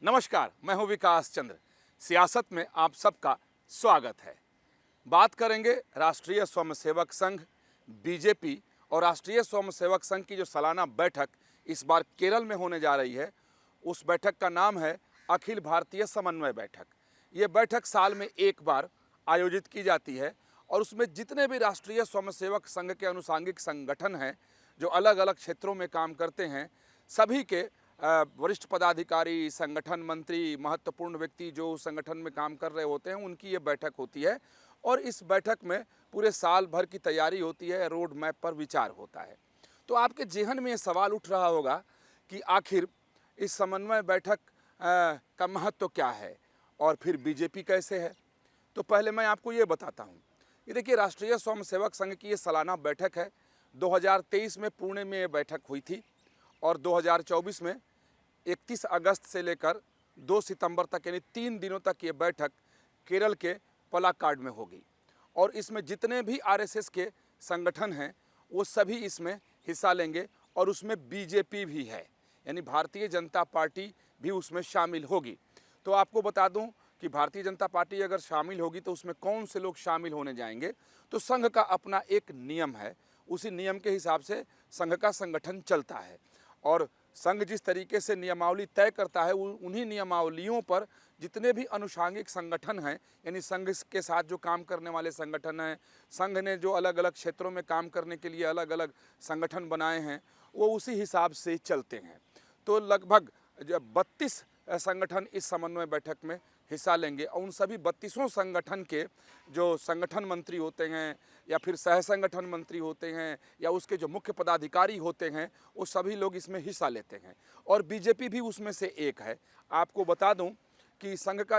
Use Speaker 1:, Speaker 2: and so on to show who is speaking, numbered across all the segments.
Speaker 1: नमस्कार, मैं हूं विकास चंद्र। सियासत में आप सबका स्वागत है। बात करेंगे राष्ट्रीय स्वयंसेवक संघ बीजेपी और राष्ट्रीय स्वयंसेवक संघ की जो सालाना बैठक इस बार केरल में होने जा रही है, उस बैठक का नाम है अखिल भारतीय समन्वय बैठक। ये बैठक साल में एक बार आयोजित की जाती है और उसमें जितने भी राष्ट्रीय स्वयंसेवक संघ के अनुषांगिक संगठन हैं जो अलग अलग क्षेत्रों में काम करते हैं, सभी के वरिष्ठ पदाधिकारी, संगठन मंत्री, महत्वपूर्ण व्यक्ति जो संगठन में काम कर रहे होते हैं, उनकी ये बैठक होती है। और इस बैठक में पूरे साल भर की तैयारी होती है, रोड मैप पर विचार होता है। तो आपके जेहन में ये सवाल उठ रहा होगा कि आखिर इस समन्वय बैठक का महत्व क्या है और फिर बीजेपी कैसे है। तो पहले मैं आपको ये बताता हूँ। ये देखिए, राष्ट्रीय स्वयंसेवक संघ की ये सालाना बैठक है। 2023 में पुणे में ये बैठक हुई थी और 2024 में 31 अगस्त से लेकर 2 सितंबर तक यानी 3 दिनों तक ये बैठक केरल के पलाक्काड में होगी। और इसमें जितने भी आरएसएस के संगठन हैं वो सभी इसमें हिस्सा लेंगे और उसमें बीजेपी भी है, यानी भारतीय जनता पार्टी भी उसमें शामिल होगी। तो आपको बता दूं कि भारतीय जनता पार्टी अगर शामिल होगी तो उसमें कौन से लोग शामिल होने जाएंगे। तो संघ का अपना एक नियम है, उसी नियम के हिसाब से संघ का संगठन चलता है और संघ जिस तरीके से नियमावली तय करता है उन्हीं नियमावलियों पर जितने भी अनुषांगिक संगठन हैं, यानी संघ के साथ जो काम करने वाले संगठन हैं, संघ ने जो अलग अलग क्षेत्रों में काम करने के लिए अलग अलग संगठन बनाए हैं, वो उसी हिसाब से चलते हैं। तो लगभग 32 संगठन इस समन्वय बैठक में हिस्सा लेंगे और उन सभी 32 संगठन के जो संगठन मंत्री होते हैं या फिर सह संगठन मंत्री होते हैं या उसके जो मुख्य पदाधिकारी होते हैं, वो सभी लोग इसमें हिस्सा लेते हैं और बीजेपी भी उसमें से एक है। आपको बता दूं कि संघ का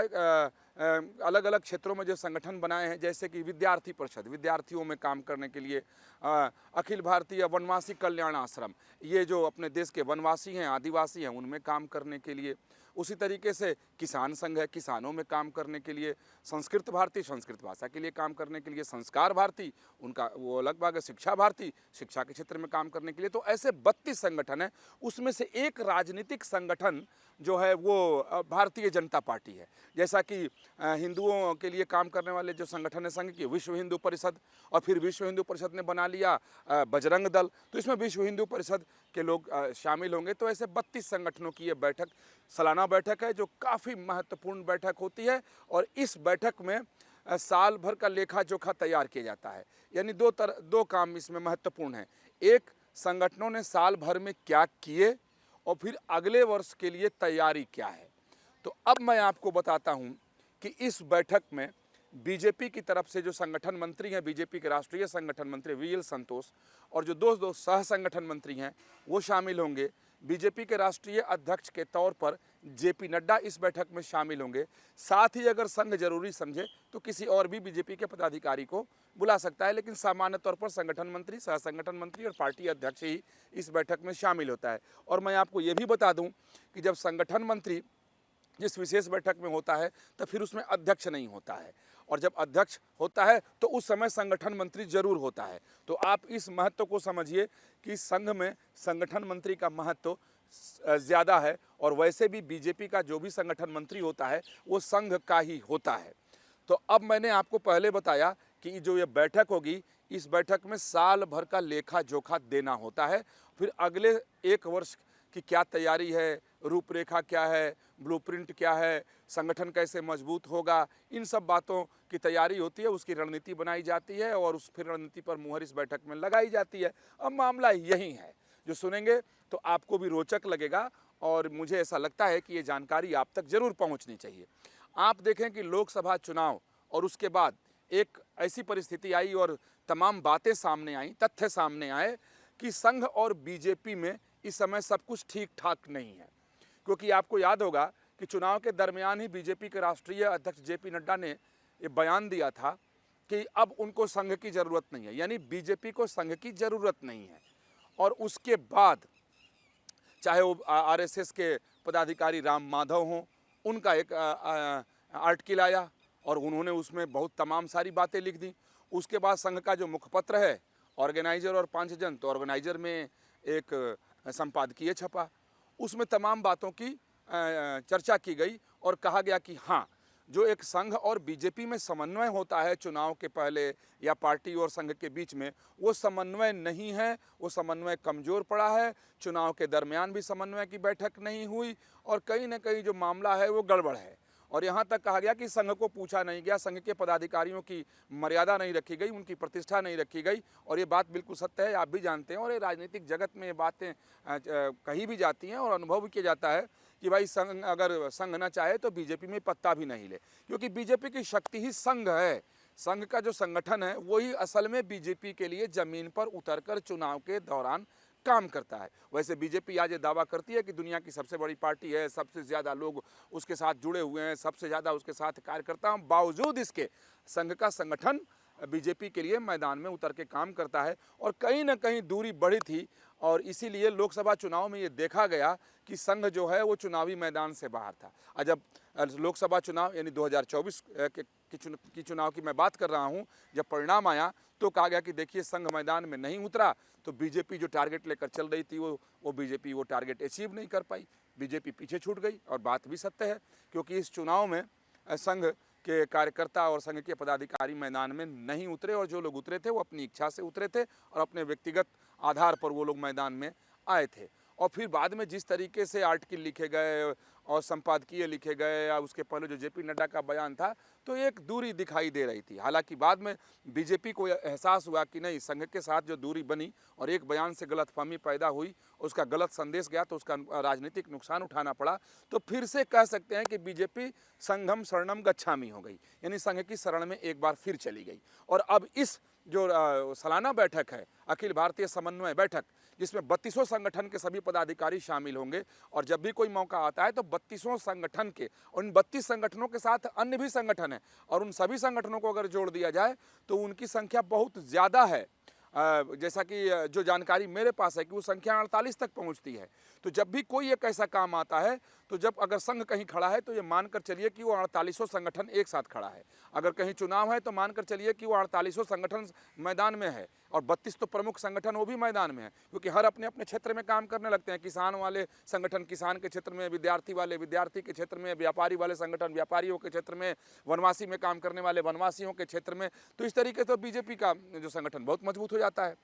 Speaker 1: अलग अलग क्षेत्रों में जो संगठन बनाए हैं, जैसे कि विद्यार्थी परिषद, विद्यार्थियों में काम करने के लिए, अखिल भारतीय वनवासी कल्याण आश्रम, ये जो अपने देश के वनवासी हैं, आदिवासी हैं, उनमें काम करने के लिए। उसी तरीके से किसान संघ है, किसानों में काम करने के लिए। संस्कृत भारती, संस्कृत भाषा के लिए काम करने के लिए। संस्कार भारती, उनका वो अलग भाग है। शिक्षा भारती, शिक्षा के क्षेत्र में काम करने के लिए। तो ऐसे 32 संगठन हैं, उसमें से एक राजनीतिक संगठन जो है वो भारतीय जनता पार्टी है। जैसा कि हिंदुओं के लिए काम करने वाले जो संगठन है संघ की, विश्व हिंदू परिषद, और फिर विश्व हिंदू परिषद ने बना लिया बजरंग दल, तो इसमें विश्व हिंदू परिषद के लोग शामिल होंगे। तो ऐसे 32 संगठनों की ये बैठक, सालाना बैठक है, जो काफ़ी महत्वपूर्ण बैठक होती है। और इस बैठक में साल भर का लेखा जोखा तैयार किया जाता है। यानी दो काम इसमें महत्वपूर्ण हैं। एक, संगठनों ने साल भर में क्या किए और फिर अगले वर्ष के लिए तैयारी क्या है। तो अब मैं आपको बताता हूं कि इस बैठक में बीजेपी की तरफ से जो संगठन मंत्री हैं, बीजेपी के राष्ट्रीय संगठन मंत्री वीएल संतोष, और जो दो सह संगठन मंत्री हैं वो शामिल होंगे। बीजेपी के राष्ट्रीय अध्यक्ष के तौर पर जेपी नड्डा इस बैठक में शामिल होंगे। साथ ही अगर संघ जरूरी समझे तो किसी और भी बीजेपी के पदाधिकारी को बुला सकता है, लेकिन सामान्य तौर पर संगठन मंत्री, सह संगठन मंत्री और पार्टी अध्यक्ष ही इस बैठक में शामिल होता है। और मैं आपको ये भी बता दूं कि जब संगठन मंत्री जिस विशेष बैठक में होता है तो फिर उसमें अध्यक्ष नहीं होता है, और जब अध्यक्ष होता है तो उस समय संगठन मंत्री जरूर होता है। तो आप इस महत्व को समझिए कि संघ में संगठन मंत्री का महत्व ज़्यादा है, और वैसे भी बीजेपी का जो भी संगठन मंत्री होता है वो संघ का ही होता है। तो अब मैंने आपको पहले बताया कि जो ये बैठक होगी, इस बैठक में साल भर का लेखा जोखा देना होता है। फिर अगले एक वर्ष की क्या तैयारी है, रूपरेखा क्या है, ब्लूप्रिंट क्या है, संगठन कैसे मजबूत होगा, इन सब बातों की तैयारी होती है। उसकी रणनीति बनाई जाती है और उस फिर रणनीति पर मुहर इस बैठक में लगाई जाती है। अब मामला यही है, जो सुनेंगे तो आपको भी रोचक लगेगा और मुझे ऐसा लगता है कि ये जानकारी आप तक जरूर पहुंचनी चाहिए। आप देखें कि लोकसभा चुनाव और उसके बाद एक ऐसी परिस्थिति आई और तमाम बातें सामने आई, तथ्य सामने आए कि संघ और बीजेपी में इस समय सब कुछ ठीक ठाक नहीं है। क्योंकि आपको याद होगा कि चुनाव के दरमियान ही बीजेपी के राष्ट्रीय अध्यक्ष जेपी नड्डा ने ये बयान दिया था कि अब उनको संघ की ज़रूरत नहीं है, यानी बीजेपी को संघ की ज़रूरत नहीं है। और उसके बाद चाहे वो आरएसएस के पदाधिकारी राम माधव हों, उनका एक आर्टिकल आया और उन्होंने उसमें बहुत तमाम सारी बातें लिख दी। उसके बाद संघ का जो मुखपत्र है, ऑर्गेनाइजर और पंचजन, तो ऑर्गेनाइजर में एक संपादकीय छपा, उसमें तमाम बातों की चर्चा की गई और कहा गया कि हाँ, जो एक संघ और बीजेपी में समन्वय होता है चुनाव के पहले या पार्टी और संघ के बीच में, वो समन्वय नहीं है, वो समन्वय कमज़ोर पड़ा है। चुनाव के दरमियान भी समन्वय की बैठक नहीं हुई और कहीं न कहीं जो मामला है वो गड़बड़ है। और यहाँ तक कहा गया कि संघ को पूछा नहीं गया, संघ के पदाधिकारियों की मर्यादा नहीं रखी गई, उनकी प्रतिष्ठा नहीं रखी गई। और ये बात बिल्कुल सत्य है, आप भी जानते हैं और ये राजनीतिक जगत में ये बातें कही भी जाती हैं और अनुभव भी किया जाता है कि भाई संघ अगर संघ ना चाहे तो बीजेपी में पत्ता भी नहीं ले, क्योंकि बीजेपी की शक्ति ही संघ है। संघ का जो संगठन है वही असल में बीजेपी के लिए जमीन पर उतरकर चुनाव के दौरान काम करता है। वैसे बीजेपी आज ये दावा करती है कि दुनिया की सबसे बड़ी पार्टी है, सबसे ज़्यादा लोग उसके साथ जुड़े हुए हैं, सबसे ज़्यादा उसके साथ कार्यकर्ता हैं, बावजूद इसके संघ का संगठन बीजेपी के लिए मैदान में उतर के काम करता है और कहीं ना कहीं दूरी बढ़ी थी। और इसीलिए लोकसभा चुनाव में ये देखा गया कि संघ जो है वो चुनावी मैदान से बाहर था। और जब लोकसभा चुनाव यानी 2024 की चुनाव की मैं बात कर रहा हूँ, जब परिणाम आया तो कहा गया कि देखिए संघ मैदान में नहीं उतरा तो बीजेपी जो टारगेट लेकर चल रही थी वो बीजेपी वो टारगेट अचीव नहीं कर पाई, बीजेपी पीछे छूट गई। और बात भी सत्य है, क्योंकि इस चुनाव में संघ के कार्यकर्ता और संघ के पदाधिकारी मैदान में नहीं उतरे और जो लोग उतरे थे वो अपनी इच्छा से उतरे थे और अपने व्यक्तिगत आधार पर वो लोग मैदान में आए थे। और फिर बाद में जिस तरीके से आर्टिकल लिखे गए और संपादकीय लिखे गए या उसके पहले जो जेपी नड्डा का बयान था, तो एक दूरी दिखाई दे रही थी। हालांकि बाद में बीजेपी को एहसास हुआ कि नहीं, संघ के साथ जो दूरी बनी और एक बयान से गलतफहमी पैदा हुई, उसका गलत संदेश गया तो उसका राजनीतिक नुकसान उठाना पड़ा। तो फिर से कह सकते हैं कि बीजेपी संघम शरणम गच्छामी हो गई, यानी संघ की शरण में एक बार फिर चली गई। और अब इस जो सालाना बैठक है, अखिल भारतीय समन्वय बैठक, जिसमें 32 संगठन के सभी पदाधिकारी शामिल होंगे और जब भी कोई मौका आता है तो 32 संगठन के, उन 32 संगठनों के साथ अन्य भी संगठन हैं और उन सभी संगठनों को अगर जोड़ दिया जाए तो उनकी संख्या बहुत ज़्यादा है। जैसा कि जो जानकारी मेरे पास है कि वो संख्या 48 तक पहुंचती है। तो जब भी कोई एक ऐसा काम आता है तो जब अगर संघ कहीं खड़ा है तो ये मानकर चलिए कि वो 48 संगठन एक साथ खड़ा है। अगर कहीं चुनाव है तो मानकर चलिए कि वो 48 संगठन मैदान में है और 32 तो प्रमुख संगठन वो भी मैदान में है, क्योंकि हर अपने अपने क्षेत्र में काम करने लगते हैं। किसान वाले संगठन किसान के क्षेत्र में, विद्यार्थी वाले विद्यार्थी के क्षेत्र में, व्यापारी वाले संगठन व्यापारियों के क्षेत्र में, वनवासी में काम करने वाले वनवासियों के क्षेत्र में। तो इस तरीके से बीजेपी का जो संगठन बहुत मजबूत हो जाता है।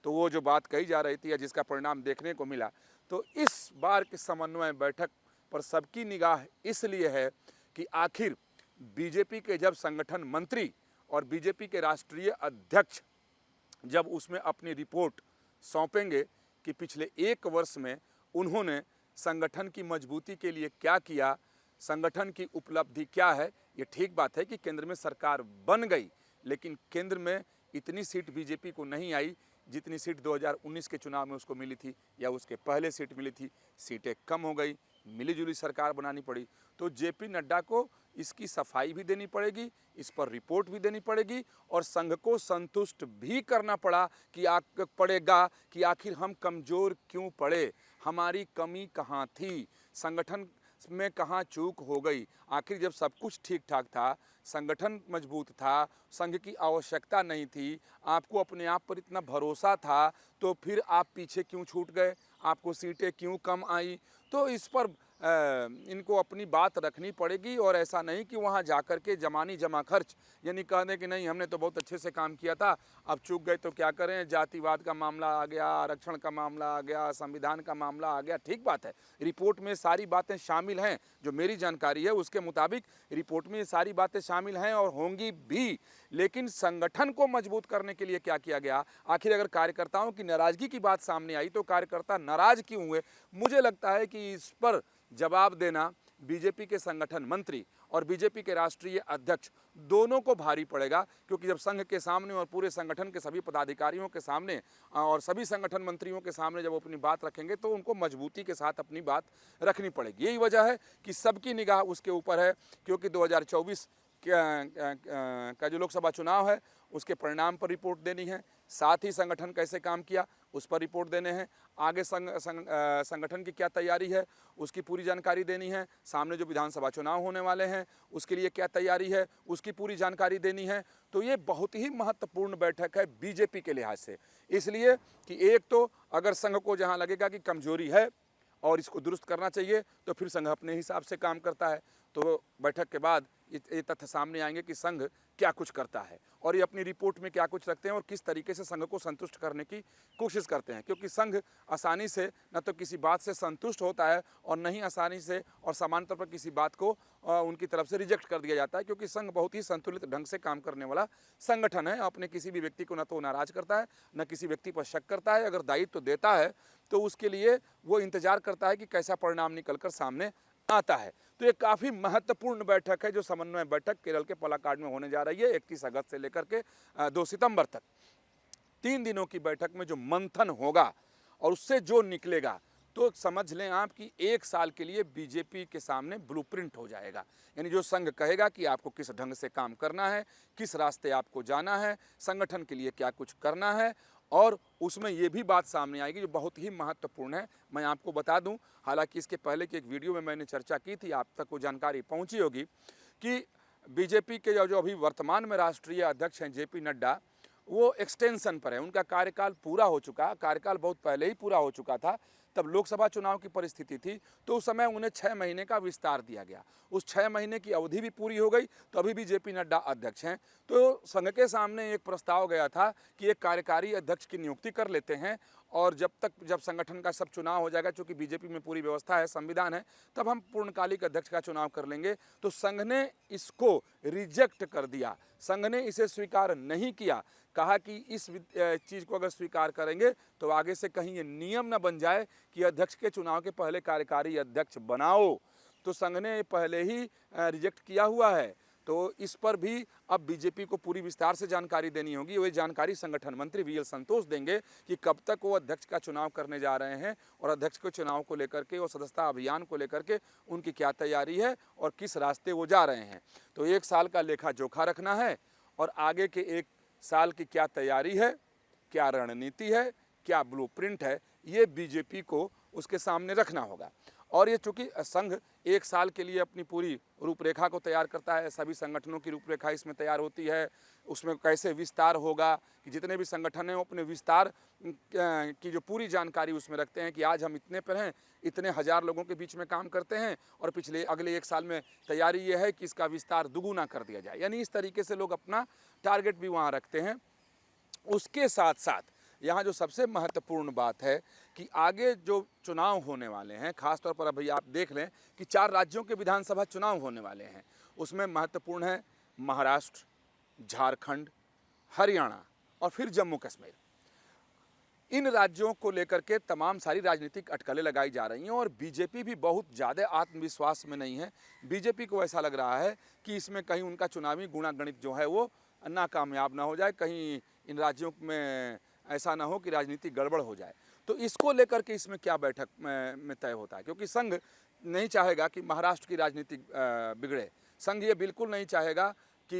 Speaker 1: तो वो जो बात कही जा रही थी या जिसका परिणाम देखने को मिला, तो इस बार की समन्वय बैठक पर सबकी निगाह इसलिए है कि आखिर बीजेपी के जब संगठन मंत्री और बीजेपी के राष्ट्रीय अध्यक्ष जब उसमें अपनी रिपोर्ट सौंपेंगे कि पिछले 1 वर्ष में उन्होंने संगठन की मजबूती के लिए क्या किया, संगठन की उपलब्धि क्या है। ये ठीक बात है कि केंद्र में सरकार बन गई, लेकिन केंद्र में इतनी सीट बीजेपी को नहीं आई जितनी सीट 2019 के चुनाव में उसको मिली थी या उसके पहले सीट मिली थी। सीटें कम हो गई, मिलीजुली सरकार बनानी पड़ी। तो जेपी नड्डा को इसकी सफाई भी देनी पड़ेगी, इस पर रिपोर्ट भी देनी पड़ेगी और संघ को संतुष्ट भी करना पड़ेगा कि आखिर हम कमज़ोर क्यों पड़े, हमारी कमी कहाँ थी, संगठन में कहाँ चूक हो गई। आखिर जब सब कुछ ठीक ठाक था, संगठन मजबूत था, संघ की आवश्यकता नहीं थी, आपको अपने आप पर इतना भरोसा था, तो फिर आप पीछे क्यों छूट गए, आपको सीटें क्यों कम आई। तो इस पर इनको अपनी बात रखनी पड़ेगी और ऐसा नहीं कि वहाँ जाकर के जमा खर्च यानी कह दें कि नहीं हमने तो बहुत अच्छे से काम किया था, अब चूक गए तो क्या करें, जातिवाद का मामला आ गया, आरक्षण का मामला आ गया, संविधान का मामला आ गया। ठीक बात है, रिपोर्ट में सारी बातें शामिल हैं, जो मेरी जानकारी है उसके मुताबिक रिपोर्ट में ये सारी बातें शामिल हैं और होंगी भी। लेकिन संगठन को मजबूत करने के लिए क्या किया गया, आखिर अगर कार्यकर्ताओं की नाराज़गी की बात सामने आई तो कार्यकर्ता नाराज़ क्यों हुए, मुझे लगता है कि इस पर जवाब देना बीजेपी के संगठन मंत्री और बीजेपी के राष्ट्रीय अध्यक्ष दोनों को भारी पड़ेगा। क्योंकि जब संघ के सामने और पूरे संगठन के सभी पदाधिकारियों के सामने और सभी संगठन मंत्रियों के सामने जब अपनी बात रखेंगे तो उनको मजबूती के साथ अपनी बात रखनी पड़ेगी। यही वजह है कि सबकी निगाह उसके ऊपर है, क्योंकि 2024 का जो लोकसभा चुनाव है उसके परिणाम पर रिपोर्ट देनी है, साथ ही संगठन कैसे काम किया उस पर रिपोर्ट देने हैं, आगे संगठन की क्या तैयारी है उसकी पूरी जानकारी देनी है, सामने जो विधानसभा चुनाव होने वाले हैं उसके लिए क्या तैयारी है उसकी पूरी जानकारी देनी है। तो ये बहुत ही महत्वपूर्ण बैठक है बीजेपी के लिहाज से, इसलिए कि एक तो अगर संघ को जहां लगेगा कि कमजोरी है और इसको दुरुस्त करना चाहिए, तो फिर संघ अपने हिसाब से काम करता है। तो बैठक के बाद ये तथ्य सामने आएंगे कि संघ क्या कुछ करता है और ये अपनी रिपोर्ट में क्या कुछ रखते हैं और किस तरीके से संघ को संतुष्ट करने की कोशिश करते हैं, क्योंकि संघ आसानी से न तो किसी बात से संतुष्ट होता है और न ही आसानी से और समान तौर पर किसी बात को उनकी तरफ से रिजेक्ट कर दिया जाता है, क्योंकि संघ बहुत ही संतुलित ढंग से काम करने वाला संगठन है। अपने किसी भी व्यक्ति को न तो नाराज करता है, न किसी व्यक्ति पर शक करता है। अगर दायित्व तो देता है तो उसके लिए वो इंतजार करता है कि कैसा परिणाम निकलकर सामने आता है। तो ये काफ़ी महत्वपूर्ण बैठक है जो समन्वय बैठक केरल के पलाक्काड में होने जा रही है 31 अगस्त से लेकर के 2 सितंबर तक। 3 दिनों की बैठक में जो मंथन होगा और उससे जो निकलेगा, तो समझ लें आप कि 1 साल के लिए बीजेपी के सामने ब्लूप्रिंट हो जाएगा। यानी जो संघ कहेगा कि आपको किस ढंग से काम करना है, किस रास्ते आपको जाना है, संगठन के लिए क्या कुछ करना है, और उसमें ये भी बात सामने आएगी जो बहुत ही महत्वपूर्ण है। मैं आपको बता दूं, हालांकि इसके पहले की एक वीडियो में मैंने चर्चा की थी, आप तक वो जानकारी पहुंची होगी कि बीजेपी के जो अभी वर्तमान में राष्ट्रीय अध्यक्ष हैं जेपी नड्डा, वो एक्सटेंशन पर है। उनका कार्यकाल पूरा हो चुका, कार्यकाल बहुत पहले ही पूरा हो चुका था। तब लोकसभा चुनाव की परिस्थिति थी, तो उस समय उन्हें 6 महीने का विस्तार दिया गया। उस 6 महीने की अवधि भी पूरी हो गई, तो अभी भी जेपी नड्डा अध्यक्ष हैं। तो संघ के सामने एक प्रस्ताव गया था कि एक कार्यकारी अध्यक्ष की नियुक्ति कर लेते हैं, और जब संगठन का सब चुनाव हो जाएगा, चूँकि बीजेपी में पूरी व्यवस्था है, संविधान है, तब हम पूर्णकालिक अध्यक्ष का चुनाव कर लेंगे। तो संघ ने इसको रिजेक्ट कर दिया, संघ ने इसे स्वीकार नहीं किया। कहा कि इस चीज़ को अगर स्वीकार करेंगे तो आगे से कहीं ये नियम न बन जाए कि अध्यक्ष के चुनाव के पहले कार्यकारी अध्यक्ष बनाओ। तो संघ ने पहले ही रिजेक्ट किया हुआ है। तो इस पर भी अब बीजेपी को पूरी विस्तार से जानकारी देनी होगी। वही जानकारी संगठन मंत्री वीएल संतोष देंगे कि कब तक वो अध्यक्ष का चुनाव करने जा रहे हैं और अध्यक्ष के चुनाव को लेकर के और सदस्यता अभियान को लेकर के उनकी क्या तैयारी है और किस रास्ते वो जा रहे हैं। तो 1 साल का लेखा जोखा रखना है और आगे के 1 साल की क्या तैयारी है, क्या रणनीति है, क्या ब्लूप्रिंट है, ये बीजेपी को उसके सामने रखना होगा। और ये चूँकि संघ 1 साल के लिए अपनी पूरी रूपरेखा को तैयार करता है, सभी संगठनों की रूपरेखा इसमें तैयार होती है, उसमें कैसे विस्तार होगा कि जितने भी संगठन हैं वो अपने विस्तार की जो पूरी जानकारी उसमें रखते हैं कि आज हम इतने पर हैं, इतने हज़ार लोगों के बीच में काम करते हैं और अगले 1 साल में तैयारी ये है कि इसका विस्तार दुगुना कर दिया जाए। यानी इस तरीके से लोग अपना टारगेट भी वहाँ रखते हैं। उसके साथ साथ यहाँ जो सबसे महत्वपूर्ण बात है कि आगे जो चुनाव होने वाले हैं, खासतौर पर अभी आप देख लें कि 4 राज्यों के विधानसभा चुनाव होने वाले हैं। उसमें महत्वपूर्ण है महाराष्ट्र, झारखंड, हरियाणा और फिर जम्मू कश्मीर। इन राज्यों को लेकर के तमाम सारी राजनीतिक अटकलें लगाई जा रही हैं और बीजेपी भी बहुत ज़्यादा आत्मविश्वास में नहीं है। बीजेपी को ऐसा लग रहा है कि इसमें कहीं उनका चुनावी गुणागणित जो है वो नाकामयाब ना हो जाए, कहीं इन राज्यों में ऐसा ना हो कि राजनीति गड़बड़ हो जाए। तो इसको लेकर के इसमें क्या बैठक में तय होता है, क्योंकि संघ नहीं चाहेगा कि महाराष्ट्र की राजनीति बिगड़े, संघ ये बिल्कुल नहीं चाहेगा कि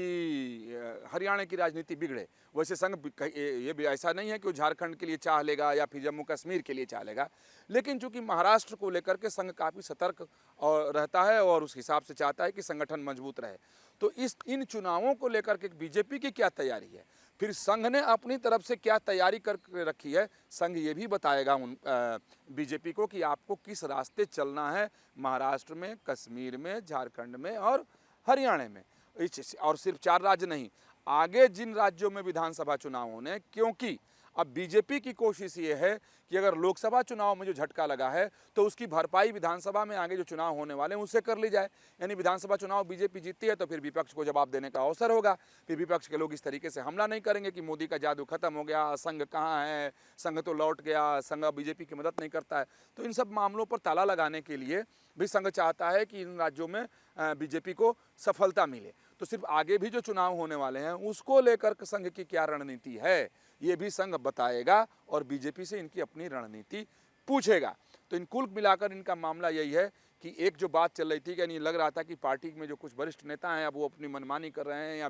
Speaker 1: हरियाणा की राजनीति बिगड़े। वैसे संघ ये भी ऐसा नहीं है कि वो झारखंड के लिए चाह लेगा या फिर जम्मू कश्मीर के लिए चाह लेगा, लेकिन चूंकि महाराष्ट्र को लेकर के संघ काफ़ी सतर्क और रहता है और उस हिसाब से चाहता है कि संगठन मजबूत रहे। तो इन चुनावों को लेकर के बीजेपी की क्या तैयारी है, फिर संघ ने अपनी तरफ से क्या तैयारी कर रखी है, संघ ये भी बताएगा बीजेपी को कि आपको किस रास्ते चलना है महाराष्ट्र में, कश्मीर में, झारखंड में और हरियाणा में। और सिर्फ 4 राज्य नहीं, आगे जिन राज्यों में विधानसभा चुनाव होने, क्योंकि अब बीजेपी की कोशिश ये है कि अगर लोकसभा चुनाव में जो झटका लगा है तो उसकी भरपाई विधानसभा में आगे जो चुनाव होने वाले हैं उससे कर ली जाए। यानी विधानसभा चुनाव बीजेपी जीतती है तो फिर विपक्ष को जवाब देने का अवसर होगा, फिर विपक्ष के लोग इस तरीके से हमला नहीं करेंगे कि मोदी का जादू खत्म हो गया, संघ कहाँ है, संघ तो लौट गया, संघ बीजेपी की मदद नहीं करता है। तो इन सब मामलों पर ताला लगाने के लिए भी संघ चाहता है कि इन राज्यों में बीजेपी को सफलता मिले। तो सिर्फ आगे भी जो चुनाव होने वाले हैं उसको लेकर संघ की क्या रणनीति है ये भी संघ बताएगा और बीजेपी से इनकी अपनी रणनीति पूछेगा। तो इन कुल मिलाकर इनका मामला यही है कि एक जो बात चल रही थी कि यानी लग रहा था कि पार्टी में जो कुछ वरिष्ठ नेता हैं अब वो अपनी मनमानी कर रहे हैं, या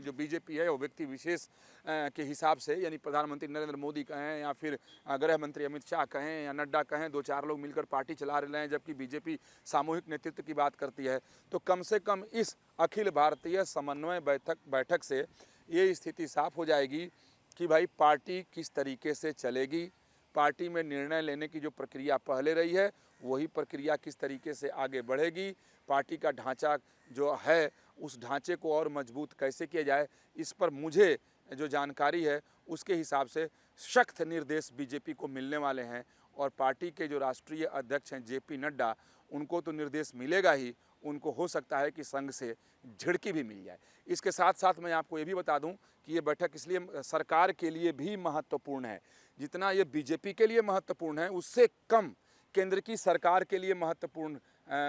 Speaker 1: जो बीजेपी है वो व्यक्ति विशेष के हिसाब से, यानी प्रधानमंत्री नरेंद्र मोदी कहें या फिर गृह मंत्री अमित शाह कहें या नड्डा कहें, 2-4 लोग मिलकर पार्टी चला रहे हैं, जबकि बीजेपी सामूहिक नेतृत्व की बात करती है। तो कम से कम इस अखिल भारतीय समन्वय बैठक से ये स्थिति साफ हो जाएगी कि भाई पार्टी किस तरीके से चलेगी, पार्टी में निर्णय लेने की जो प्रक्रिया पहले रही है वही प्रक्रिया किस तरीके से आगे बढ़ेगी, पार्टी का ढांचा जो है उस ढांचे को और मजबूत कैसे किया जाए, इस पर मुझे जो जानकारी है उसके हिसाब से सख्त निर्देश बीजेपी को मिलने वाले हैं। और पार्टी के जो राष्ट्रीय अध्यक्ष हैं जेपी नड्डा, उनको तो निर्देश मिलेगा ही, उनको हो सकता है कि संघ से झिड़की भी मिल जाए। इसके साथ साथ मैं आपको ये भी बता दूं कि ये बैठक इसलिए सरकार के लिए भी महत्वपूर्ण है, जितना ये बीजेपी के लिए महत्वपूर्ण है उससे कम केंद्र की सरकार के लिए महत्वपूर्ण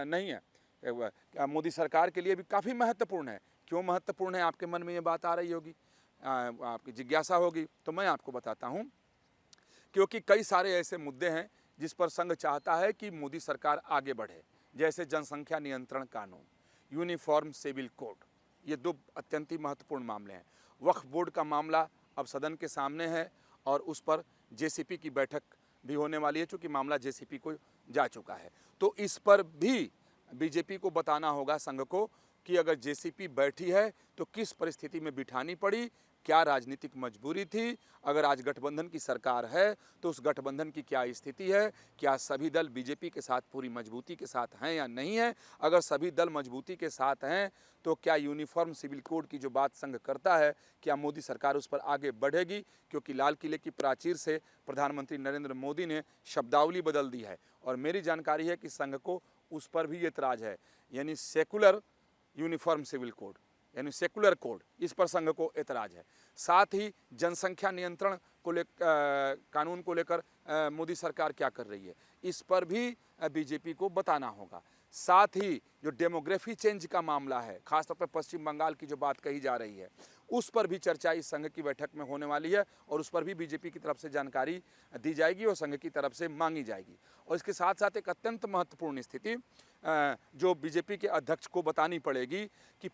Speaker 1: नहीं है। मोदी सरकार के लिए भी काफ़ी महत्वपूर्ण है। क्यों महत्वपूर्ण है, आपके मन में ये बात आ रही होगी, आपकी जिज्ञासा होगी, तो मैं आपको बताता हूँ। क्योंकि कई सारे ऐसे मुद्दे हैं जिस पर संघ चाहता है कि मोदी सरकार आगे बढ़े, जैसे जनसंख्या नियंत्रण कानून, यूनिफॉर्म सिविल कोड, ये दो अत्यंत ही महत्वपूर्ण मामले हैं। वक्फ बोर्ड का मामला अब सदन के सामने है और उस पर जेसीपी की बैठक भी होने वाली है, चूँकि मामला जेसीपी को जा चुका है। तो इस पर भी बीजेपी को बताना होगा संघ को कि अगर जेसीपी बैठी है तो किस परिस्थिति में बिठानी पड़ी, क्या राजनीतिक मजबूरी थी, अगर आज गठबंधन की सरकार है तो उस गठबंधन की क्या स्थिति है, क्या सभी दल बीजेपी के साथ पूरी मजबूती के साथ हैं या नहीं है। अगर सभी दल मजबूती के साथ हैं तो क्या यूनिफॉर्म सिविल कोड की जो बात संघ करता है, क्या मोदी सरकार उस पर आगे बढ़ेगी, क्योंकि लाल किले की प्राचीर से प्रधानमंत्री नरेंद्र मोदी ने शब्दावली बदल दी है और मेरी जानकारी है कि संघ को उस पर भी एतराज़ है, यानी सेकुलर यूनिफॉर्म सिविल कोड यानी सेकुलर कोड, इस पर संघ को एतराज़ है। साथ ही जनसंख्या नियंत्रण को कानून को लेकर मोदी सरकार क्या कर रही है, इस पर भी बीजेपी को बताना होगा। साथ ही जो डेमोग्राफी चेंज का मामला है, खासतौर पर पश्चिम बंगाल की जो बात कही जा रही है, उस पर भी चर्चा इस संघ की बैठक में होने वाली है और उस पर भी बीजेपी की तरफ से जानकारी दी जाएगी और संघ की तरफ से मांगी जाएगी। और इसके साथ साथ एक अत्यंत महत्वपूर्ण स्थिति जो बीजेपी के अध्यक्ष को बतानी पड़ेगी कि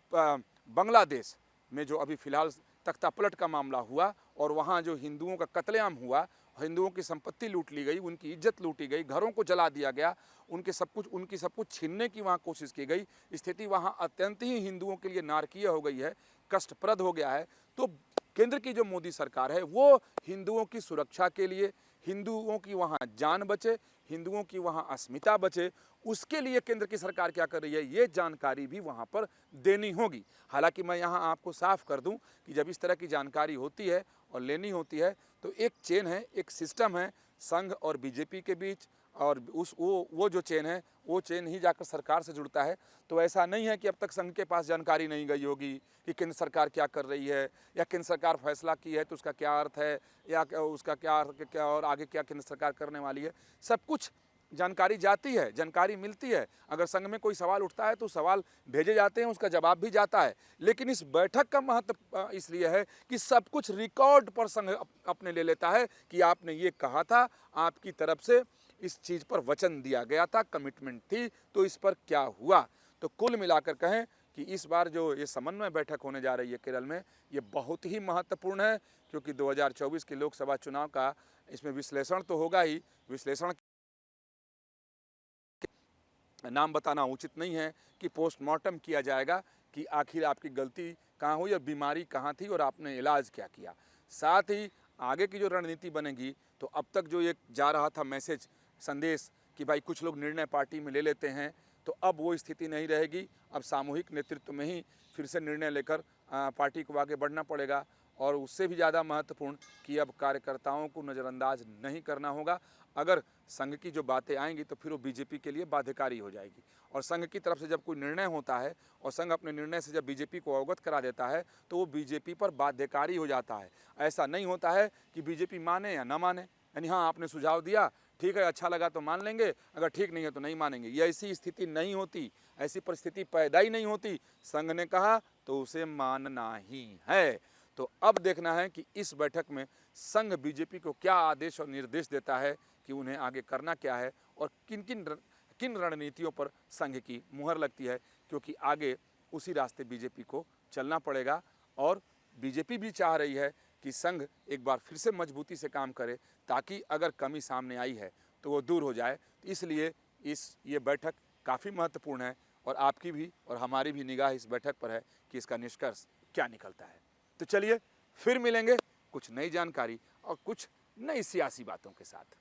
Speaker 1: बांग्लादेश में जो अभी फिलहाल तख्तापलट का मामला हुआ और वहाँ जो हिंदुओं का कत्लेआम हुआ, हिंदुओं की संपत्ति लूट ली गई, उनकी इज्जत लूटी गई, घरों को जला दिया गया, उनकी सब कुछ छीनने की वहाँ कोशिश की गई, स्थिति वहाँ अत्यंत ही हिंदुओं के लिए नारकीय हो गई है, कष्टप्रद हो गया है। तो केंद्र की जो मोदी सरकार है वो हिंदुओं की सुरक्षा के लिए, हिंदुओं की वहाँ जान बचे, हिंदुओं की वहाँ अस्मिता बचे, उसके लिए केंद्र की सरकार क्या कर रही है, ये जानकारी भी वहाँ पर देनी होगी। हालांकि मैं यहाँ आपको साफ कर दूं कि जब इस तरह की जानकारी होती है और लेनी होती है तो एक चेन है, एक सिस्टम है संघ और बीजेपी के बीच, और वो जो चेन है वो चेन ही जाकर सरकार से जुड़ता है। तो ऐसा नहीं है कि अब तक संघ के पास जानकारी नहीं गई होगी कि केंद्र सरकार क्या कर रही है या केंद्र सरकार फैसला की है तो उसका क्या अर्थ है या उसका क्या और आगे क्या केंद्र सरकार करने वाली है। सब कुछ जानकारी जाती है, जानकारी मिलती है। अगर संघ में कोई सवाल उठता है तो सवाल भेजे जाते हैं, उसका जवाब भी जाता है। लेकिन इस बैठक का महत्व इसलिए है कि सब कुछ रिकॉर्ड पर संघ अपने ले लेता है कि आपने ये कहा था, आपकी तरफ से इस चीज़ पर वचन दिया गया था, कमिटमेंट थी, तो इस पर क्या हुआ। तो कुल मिलाकर कहें कि इस बार जो ये समन्वय बैठक होने जा रही है केरल में, ये बहुत ही महत्वपूर्ण है, क्योंकि 2024 के लोकसभा चुनाव का इसमें विश्लेषण तो होगा ही। विश्लेषण नाम बताना उचित नहीं है कि पोस्टमार्टम किया जाएगा कि आखिर आपकी गलती कहाँ हुई और बीमारी कहाँ थी और आपने इलाज क्या किया। साथ ही आगे की जो रणनीति बनेगी, तो अब तक जो ये जा रहा था मैसेज, संदेश कि भाई कुछ लोग निर्णय पार्टी में ले लेते हैं, तो अब वो स्थिति नहीं रहेगी। अब सामूहिक नेतृत्व में ही फिर से निर्णय लेकर पार्टी को आगे बढ़ना पड़ेगा। और उससे भी ज़्यादा महत्वपूर्ण कि अब कार्यकर्ताओं को नज़रअंदाज नहीं करना होगा। अगर संघ की जो बातें आएंगी तो फिर वो बीजेपी के लिए बाध्यकारी हो जाएगी। और संघ की तरफ से जब कोई निर्णय होता है और संघ अपने निर्णय से जब बीजेपी को अवगत करा देता है तो वो बीजेपी पर बाध्यकारी हो जाता है। ऐसा नहीं होता है कि बीजेपी माने या ना माने, यानी हाँ आपने सुझाव दिया, ठीक है, अच्छा लगा तो मान लेंगे, अगर ठीक नहीं है तो नहीं मानेंगे। ये ऐसी स्थिति नहीं होती, ऐसी परिस्थिति पैदा ही नहीं होती। संघ ने कहा तो उसे मानना ही है। तो अब देखना है कि इस बैठक में संघ बीजेपी को क्या आदेश और निर्देश देता है कि उन्हें आगे करना क्या है और किन रणनीतियों पर संघ की मुहर लगती है, क्योंकि आगे उसी रास्ते बीजेपी को चलना पड़ेगा। और बीजेपी भी चाह रही है कि संघ एक बार फिर से मजबूती से काम करे, ताकि अगर कमी सामने आई है तो वो दूर हो जाए। इसलिए ये बैठक काफ़ी महत्वपूर्ण है और आपकी भी और हमारी भी निगाह इस बैठक पर है कि इसका निष्कर्ष क्या निकलता है। तो चलिए फिर मिलेंगे कुछ नई जानकारी और कुछ नई सियासी बातों के साथ।